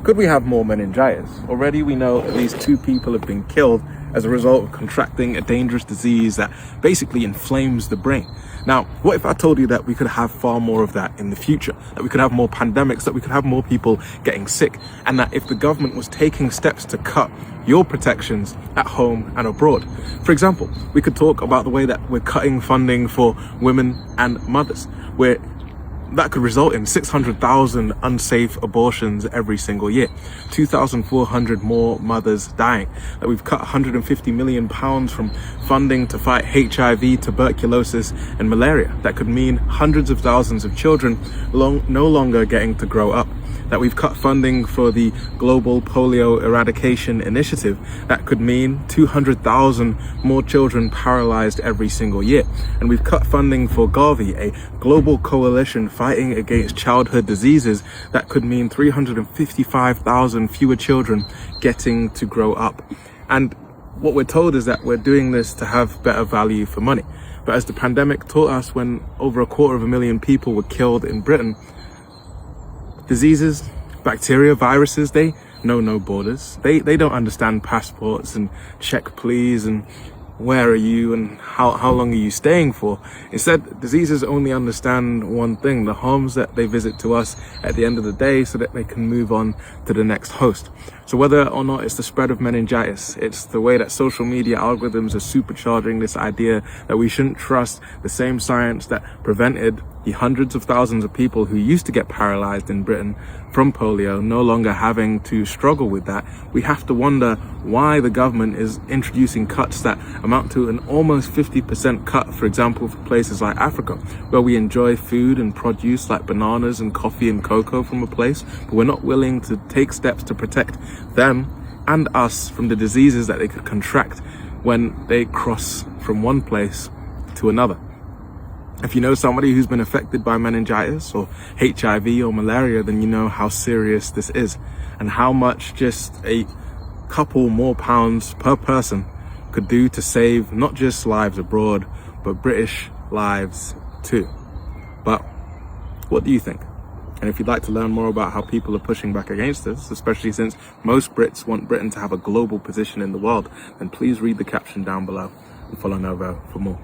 Could we have more meningitis? Already we know at least 2 people have been killed as a result of contracting a dangerous disease that basically inflames the brain. Now, what if I told you that we could have far more of that in the future? That we could have more pandemics, that we could have more people getting sick, and that if the government was taking steps to cut your protections at home and abroad. For example, we could talk about the way that we're cutting funding for women and mothers, where that could result in 600,000 unsafe abortions every single year, 2,400 more mothers dying, that we've cut £150 million from funding to fight HIV, tuberculosis and malaria. That could mean hundreds of thousands of children no longer getting to grow up, that we've cut funding for the Global Polio Eradication Initiative. That could mean 200,000 more children paralyzed every single year. And we've cut funding for Gavi, a global coalition fighting against childhood diseases. That could mean 355,000 fewer children getting to grow up. And what we're told is that we're doing this to have better value for money. But as the pandemic taught us, when over 250,000 people were killed in Britain, diseases, bacteria, viruses, they know no borders. They don't understand passports and check please and where are you and how long are you staying for. Instead, diseases only understand one thing: the harms that they visit to us at the end of the day so that they can move on to the next host. So whether or not it's the spread of meningitis, it's the way that social media algorithms are supercharging this idea that we shouldn't trust the same science that prevented the hundreds of thousands of people who used to get paralyzed in Britain from polio no longer having to struggle with that, we have to wonder why the government is introducing cuts that amount to an almost 50% cut, for example, for places like Africa, where we enjoy food and produce like bananas and coffee and cocoa from a place, but we're not willing to take steps to protect them and us from the diseases that they could contract when they cross from one place to another. If you know somebody who's been affected by meningitis or HIV or malaria, then you know how serious this is and how much just a couple more pounds per person could do to save not just lives abroad, but British lives too. But what do you think? And if you'd like to learn more about how people are pushing back against this, especially since most Brits want Britain to have a global position in the world, then please read the caption down below and follow Novo for more.